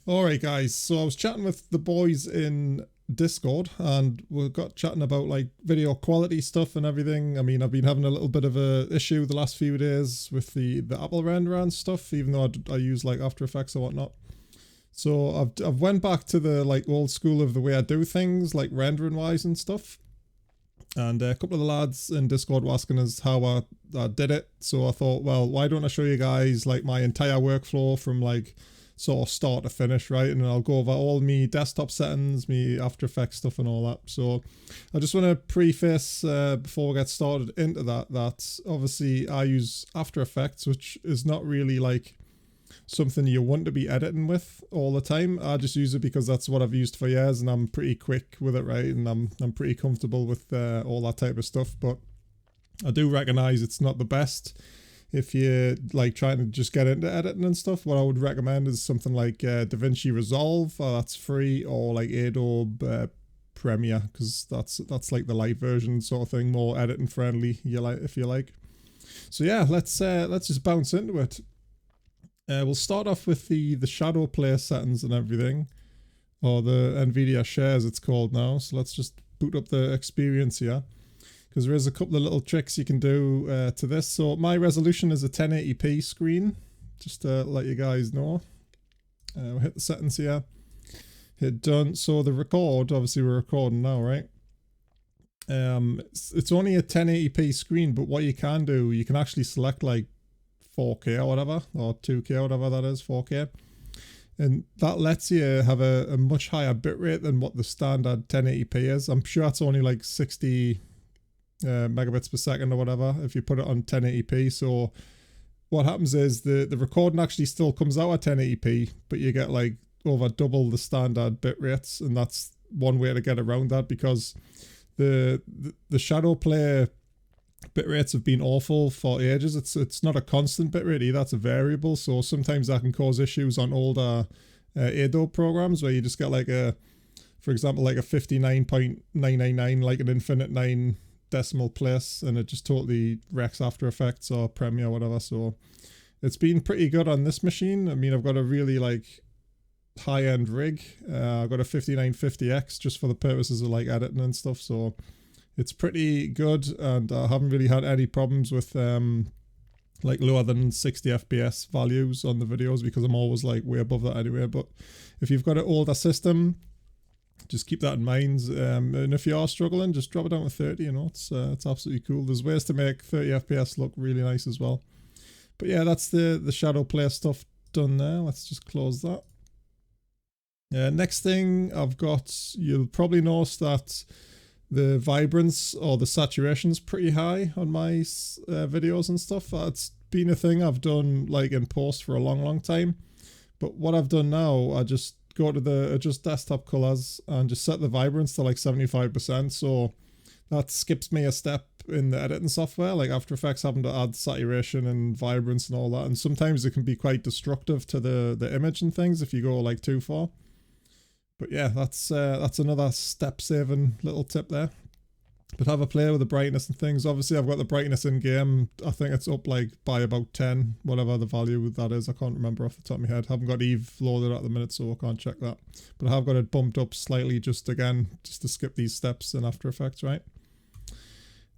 Alright guys, so I was chatting with the boys in Discord and we got chatting about like video quality stuff and everything. I mean, I've been having a little bit of a issue the last few days with the Apple renderer and stuff, even though I use like After Effects or whatnot. So I've went back to the like old school of the way I do things, like rendering wise and stuff. And a couple of the lads in Discord were asking us how I did it. So I thought, well, why don't I show you guys like my entire workflow from like sort of start to finish, right? And I'll go over all me desktop settings, me After Effects stuff and all that. So I just want to preface before we get started into that obviously I use After Effects, which is not really like something you want to be editing with all the time. I just use it because that's what I've used for years and I'm pretty quick with it, right? And I'm pretty comfortable with all that type of stuff. But I do recognize it's not the best if you're like trying to just get into editing and stuff. What I would recommend is something like DaVinci Resolve, that's free, or like Adobe Premiere, because that's like the light version sort of thing, more editing friendly, if you like. So yeah, let's just bounce into it. We'll start off with the Shadowplay settings and everything, or the Nvidea shares it's called now. So let's just boot up the experience here, because there is a couple of little tricks you can do to this. So my resolution is a 1080p screen, just to let you guys know. We'll hit the settings here, hit done. So the record, obviously we're recording now, right? It's only a 1080p screen, but what you can do, you can actually select like 4K or whatever, or 2K or whatever that is, 4K. And that lets you have a much higher bitrate than what the standard 1080p is. I'm sure it's only like 60 megabits per second or whatever if you put it on 1080p. So what happens is the recording actually still comes out at 1080p, but you get like over double the standard bit rates, and that's one way to get around that, because the Shadowplay bit rates have been awful for ages. It's not a constant bit rate either, it's a variable, so sometimes that can cause issues on older Adobe programs where you just get like for example like a 59.999, like an infinite 9 decimal place, and it just totally wrecks After Effects or Premiere or whatever. So it's been pretty good on this machine. I mean, I've got a really like high-end rig. I've got a 5950X just for the purposes of like editing and stuff, so it's pretty good, and I haven't really had any problems with like lower than 60 FPS values on the videos, because I'm always like way above that anyway. But if you've got an older system, just keep that in mind, and if you are struggling, just drop it down to 30. You know, it's absolutely cool. There's ways to make 30 FPS look really nice as well. But yeah, that's the Shadowplay stuff done there. Let's just close that. Next thing I've got, you'll probably notice that the vibrance or the saturation's pretty high on my videos and stuff. That's been a thing I've done like in post for a long time. But what I've done now, I just go to the adjust desktop colors and just set the vibrance to like 75%. So that skips me a step in the editing software, like After Effects having to add saturation and vibrance and all that. And sometimes it can be quite destructive to the image and things if you go like too far. But yeah, that's another step saving little tip there. But have a play with the brightness and things. Obviously I've got the brightness in game. I think it's up like by about 10, whatever the value that is. I can't remember off the top of my head. I haven't got Eve loaded at the minute, so I can't check that. But I have got it bumped up slightly just to skip these steps in After Effects, right?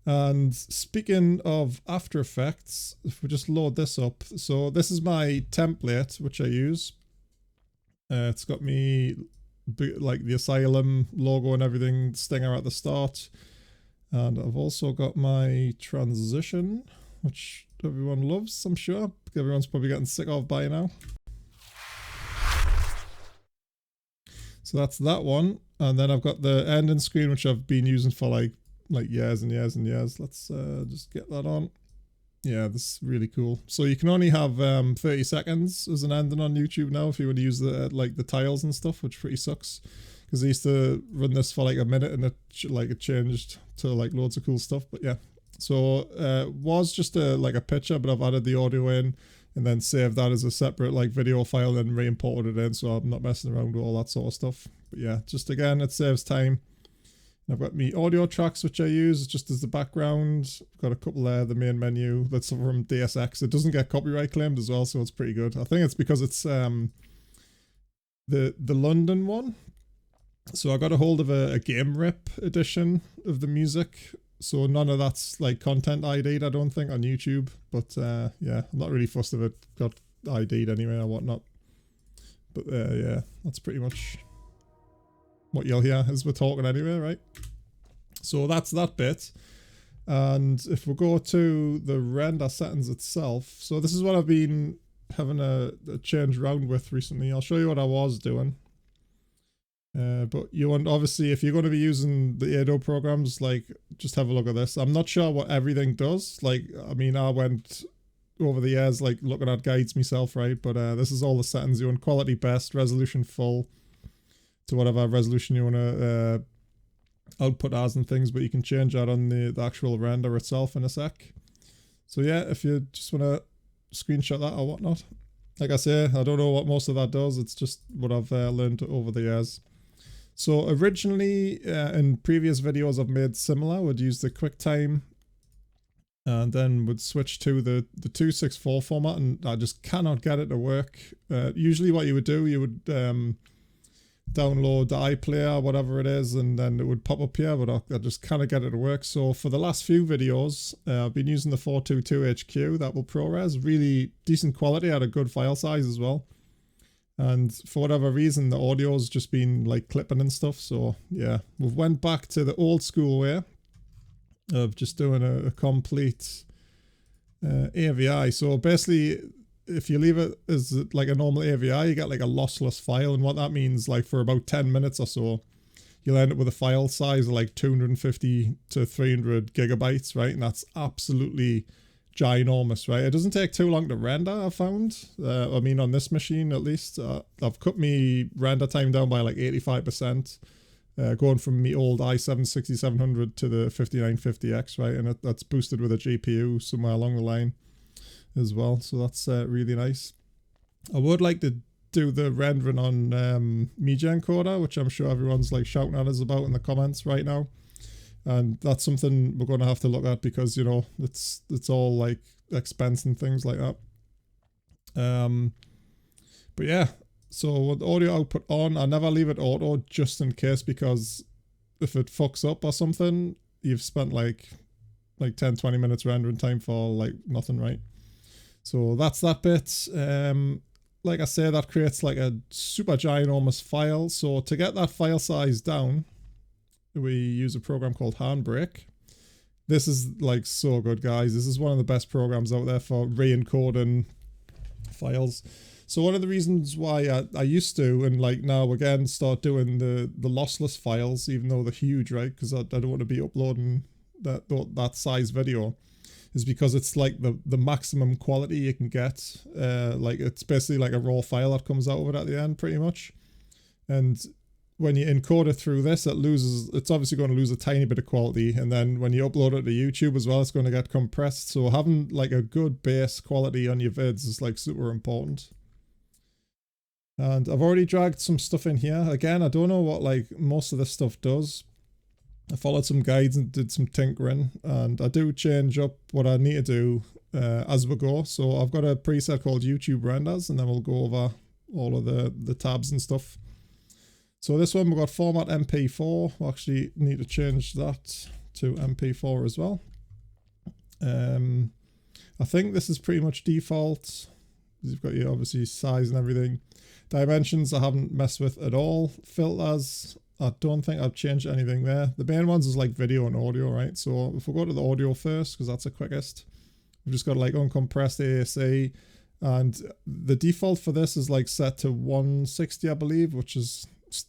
And speaking of After Effects, if we just load this up. So this is my template, which I use. It's got me like the Asylum logo and everything, stinger at the start, and I've also got my transition, which everyone loves, I'm sure. Everyone's probably getting sick of by now. So that's that one, and then I've got the ending screen, which I've been using for like years and years and years. Let's just get that on. Yeah, this is really cool. So you can only have 30 seconds as an ending on YouTube now if you want to use the like the tiles and stuff, which pretty sucks, because I used to run this for like a minute and it changed to like loads of cool stuff. But yeah, so was just like a picture, but I've added the audio in and then saved that as a separate like video file and re-imported it in, so I'm not messing around with all that sort of stuff. But yeah, just again, it saves time. I've got me audio tracks, which I use just as the background. I've got a couple there, the main menu, that's from DSX. It doesn't get copyright claimed as well, so it's pretty good. I think it's because it's the London one. So I got a hold of a game rip edition of the music. So none of that's like content ID'd, I don't think, on YouTube. But yeah, I'm not really fussed if it got ID'd anyway or whatnot. But yeah, that's pretty much what you'll hear as we're talking anyway, right? So that's that bit. And if we go to the render settings itself, so this is what I've been having a change around with recently. I'll show you what I was doing. But you want, obviously, if you're going to be using the Adobe programs, like, just have a look at this. I'm not sure what everything does. Like, I mean, I went over the years, like, looking at guides myself, right? But this is all the settings. You want quality best, resolution full, to whatever resolution you want to output as and things, but you can change that on the actual render itself in a sec. So yeah, if you just want to screenshot that or whatnot, like I say, I don't know what most of that does. It's just what I've learned over the years. So originally, in previous videos I've made similar, would use the QuickTime and then would switch to the 264 format, and I just cannot get it to work. Usually what you would do, you would download the iPlayer, whatever it is, and then it would pop up here, but I just cannot get it to work. So for the last few videos, I've been using the 422 HQ, that will ProRes, really decent quality at a good file size as well. And for whatever reason, the audio's just been like clipping and stuff. So yeah, we've went back to the old school way of just doing a complete AVI. So basically, if you leave it as like a normal AVI, you get like a lossless file. And what that means, like for about 10 minutes or so, you'll end up with a file size of like 250 to 300 gigabytes, right? And that's absolutely ginormous, right? It doesn't take too long to render, I've found. I mean, on this machine at least, I've cut me render time down by like 85%, going from me old i7 6700 to the 5950X, right? And that's boosted with a GPU somewhere along the line as well, so that's really nice. I would like to do the rendering on media encoder, which I'm sure everyone's like shouting at us about in the comments right now. And that's something we're going to have to look at because, you know, it's all like expense and things like that. But yeah, so with audio output on, I never leave it auto just in case, because if it fucks up or something, you've spent like 10-20 minutes rendering time for like nothing, right? So that's that bit. Like I say, that creates like a super ginormous file. So to get that file size down, we use a program called Handbrake. This is like so good, guys. This is one of the best programs out there for re-encoding files. So one of the reasons why I used to, and like now again, start doing the lossless files, even though they're huge, right? Because I don't want to be uploading that size video, is because it's like the maximum quality you can get. Like it's basically like a raw file that comes out of it at the end, pretty much. And when you encode it through this, it's obviously going to lose a tiny bit of quality. And then when you upload it to YouTube as well, it's going to get compressed. So having like a good base quality on your vids is like super important. And I've already dragged some stuff in here. Again, I don't know what like most of this stuff does. I followed some guides and did some tinkering, and I do change up what I need to do as we go. So I've got a preset called YouTube renders, and then we'll go over all of the tabs and stuff. So this one, we've got format MP4. We'll actually need to change that to MP4 as well. I think this is pretty much default. You've got your obviously size and everything. Dimensions I haven't messed with at all. Filters, I don't think I've changed anything there. The main ones is like video and audio, right? So if we go to the audio first, because that's the quickest, we've just got like uncompressed ASA, and the default for this is like set to 160, I believe, which is,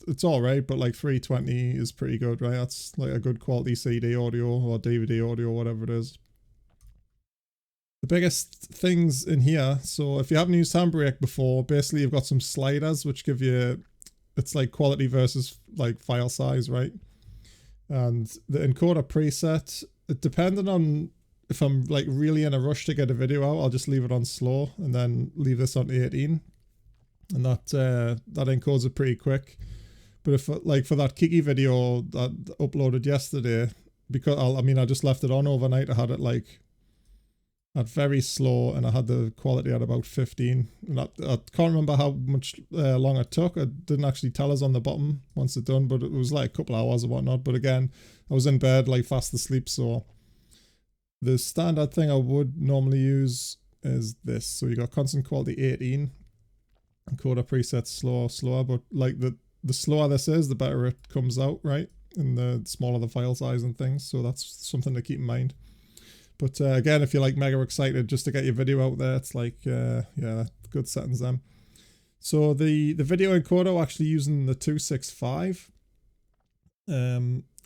it's all right, but like 320 is pretty good, right? That's like a good quality CD audio or DVD audio, whatever it is. The biggest things in here, so if you haven't used Handbrake before, basically you've got some sliders which give you, it's like quality versus like file size, right? And the encoder preset, depending on if I'm like really in a rush to get a video out, I'll just leave it on slow and then leave this on 18. And that encodes it pretty quick. But if like for that Kiki video that I uploaded yesterday, because I just left it on overnight, I had it like at very slow, and I had the quality at about 15. And I can't remember how much long it took. It didn't actually tell us on the bottom once it's done, but it was like a couple hours or whatnot. But again, I was in bed like fast asleep, so the standard thing I would normally use is this. So you got constant quality 18, encoder presets slower, but like the slower this is, the better it comes out, right? And the smaller the file size and things. So that's something to keep in mind. But again, if you're like mega excited just to get your video out there, it's like, yeah, good settings then. So the video encoder actually using the 265.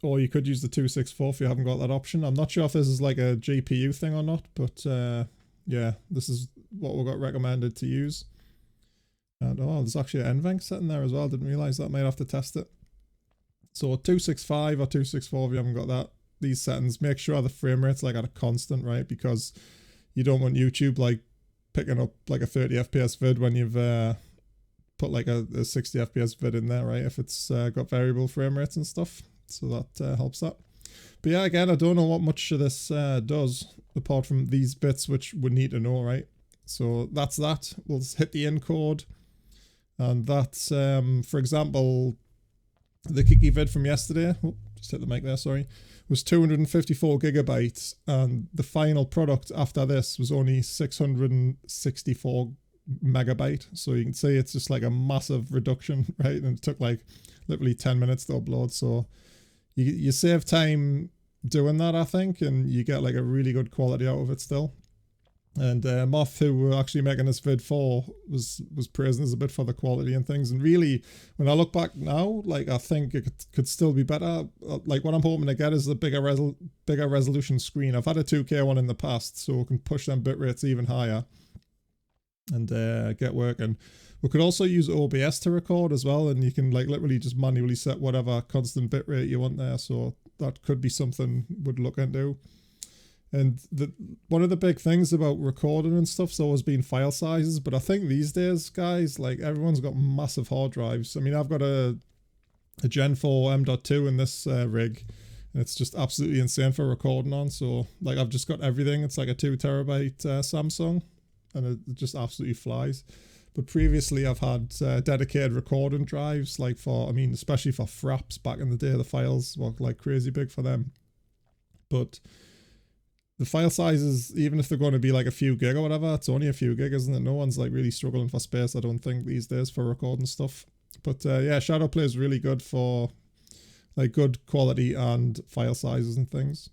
Or you could use the 264 if you haven't got that option. I'm not sure if this is like a GPU thing or not, but yeah, this is what we got recommended to use. And oh, there's actually an NVENC setting there as well. Didn't realize that. Might have to test it. So 265 or 264 if you haven't got that. These settings, make sure the frame rate's like at a constant, right? Because you don't want YouTube like picking up like a 30 FPS vid when you've put like a 60 FPS vid in there, right? If it's got variable frame rates and stuff. So that helps that. But yeah, again, I don't know what much of this does apart from these bits which we need to know, right? So that's that. We'll hit the encode. And that's, for example, the Kiki vid from yesterday. Oh, just hit the mic there, sorry. Was 254 gigabytes, and the final product after this was only 664 megabyte. So you can see it's just like a massive reduction, right? And it took like literally 10 minutes to upload. So you save time doing that, I think, and you get like a really good quality out of it still. And Moth, who we're actually making this vid for, was praising us a bit for the quality and things. And really, when I look back now, like I think it could still be better. Like what I'm hoping to get is a bigger resolution screen. I've had a 2K one in the past, so we can push them bit rates even higher and get working. We could also use OBS to record as well, and you can like literally just manually set whatever constant bit rate you want there. So that could be something we'd look into. And one of the big things about recording and stuff's always been file sizes, but I think these days, guys, like everyone's got massive hard drives. I mean, I've got a Gen 4 M.2 in this rig, and it's just absolutely insane for recording on. So like I've just got everything. It's like a 2 terabyte Samsung, and it just absolutely flies. But previously I've had dedicated recording drives, like for, I mean, especially for Fraps back in the day, the files were like crazy big for them. But the file sizes, even if they're going to be like a few gig or whatever, it's only a few gig, isn't it? No one's like really struggling for space, I don't think, these days for recording stuff. But yeah, Shadowplay is really good for like good quality and file sizes and things.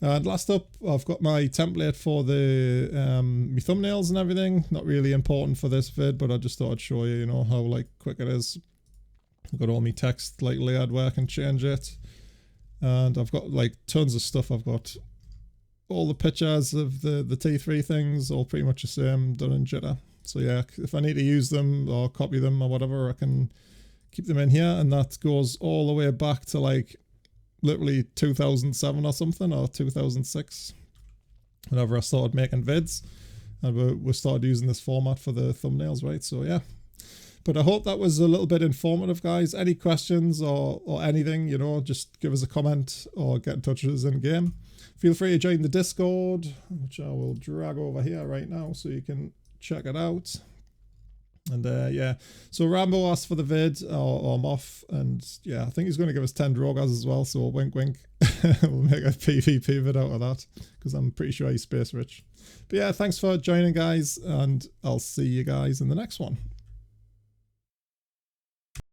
And last up, I've got my template for the my thumbnails and everything. Not really important for this vid, but I just thought I'd show you, you know, how like quick it is. I've got all my text like layered where I can change it. And I've got like tons of stuff. I've got all the pictures of the T3 things, all pretty much the same, done in Jitter. So yeah, if I need to use them or copy them or whatever, I can keep them in here. And that goes all the way back to like literally 2007 or something, or 2006, whenever I started making vids. And we started using this format for the thumbnails, right? So yeah. But I hope that was a little bit informative, guys. Any questions or anything, you know, just give us a comment or get in touch with us in game. Feel free to join the Discord, which I will drag over here right now so you can check it out. And yeah, so Rambo asked for the vid, or Moth, and yeah, I think he's going to give us 10 Drogas as well, so wink wink. We'll make a PvP vid out of that, because I'm pretty sure he's space rich. But yeah, thanks for joining, guys, and I'll see you guys in the next one.